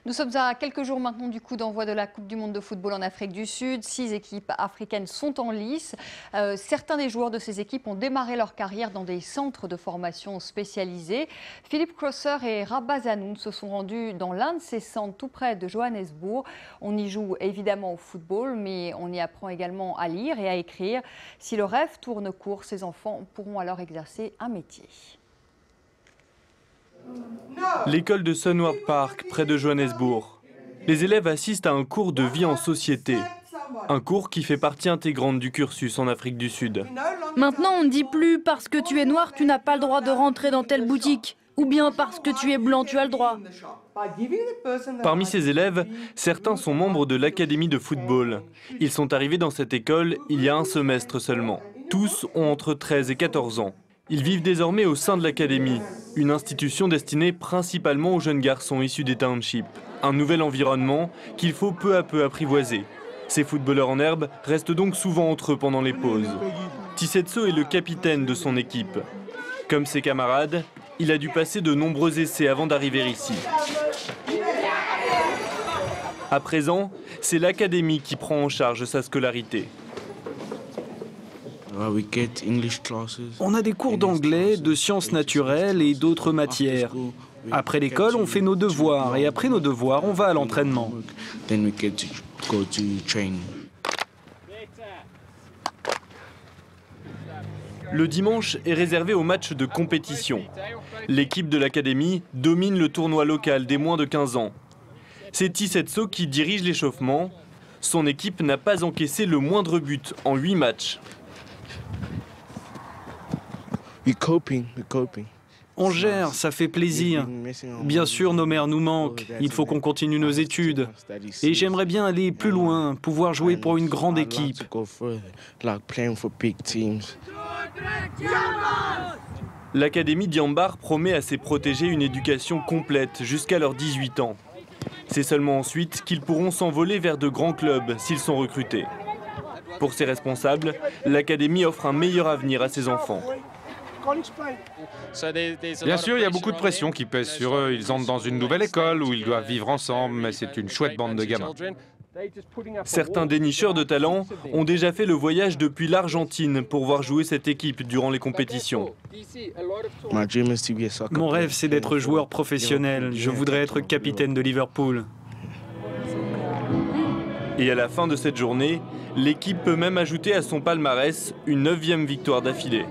Nous sommes à quelques jours maintenant du coup d'envoi de la Coupe du Monde de football en Afrique du Sud. 6 équipes africaines sont en lice. Certains des joueurs de ces équipes ont démarré leur carrière dans des centres de formation spécialisés. Philippe Crosser et Rabah Zanoun se sont rendus dans l'un de ces centres tout près de Johannesburg. On y joue évidemment au football, mais on y apprend également à lire et à écrire. Si le rêve tourne court, ces enfants pourront alors exercer un métier. L'école de Sunward Park, près de Johannesburg. Les élèves assistent à un cours de vie en société. Un cours qui fait partie intégrante du cursus en Afrique du Sud. Maintenant, on ne dit plus parce que tu es noir, tu n'as pas le droit de rentrer dans telle boutique. Ou bien parce que tu es blanc, tu as le droit. Parmi ces élèves, certains sont membres de l'académie de football. Ils sont arrivés dans cette école il y a un semestre seulement. Tous ont entre 13 et 14 ans. Ils vivent désormais au sein de l'académie, une institution destinée principalement aux jeunes garçons issus des townships. Un nouvel environnement qu'il faut peu à peu apprivoiser. Ces footballeurs en herbe restent donc souvent entre eux pendant les pauses. Tisetso est le capitaine de son équipe. Comme ses camarades, il a dû passer de nombreux essais avant d'arriver ici. À présent, c'est l'académie qui prend en charge sa scolarité. On a des cours d'anglais, de sciences naturelles et d'autres matières. Après l'école, on fait nos devoirs et après nos devoirs, on va à l'entraînement. Le dimanche est réservé aux matchs de compétition. L'équipe de l'académie domine le tournoi local des moins de 15 ans. C'est Tisetso qui dirige l'échauffement. Son équipe n'a pas encaissé le moindre but en 8 matchs. On gère, ça fait plaisir. Bien sûr, nos mères nous manquent. Il faut qu'on continue nos études. Et j'aimerais bien aller plus loin, pouvoir jouer pour une grande équipe. L'académie Diambar promet à ses protégés une éducation complète jusqu'à leurs 18 ans. C'est seulement ensuite qu'ils pourront s'envoler vers de grands clubs s'ils sont recrutés. Pour ses responsables, l'académie offre un meilleur avenir à ses enfants. Bien sûr, il y a beaucoup de pression qui pèse sur eux. Ils entrent dans une nouvelle école où ils doivent vivre ensemble, mais c'est une chouette bande de gamins. Certains dénicheurs de talent ont déjà fait le voyage depuis l'Argentine pour voir jouer cette équipe durant les compétitions. Mon rêve, c'est d'être joueur professionnel. Je voudrais être capitaine de Liverpool. Et à la fin de cette journée, l'équipe peut même ajouter à son palmarès une 9e victoire d'affilée.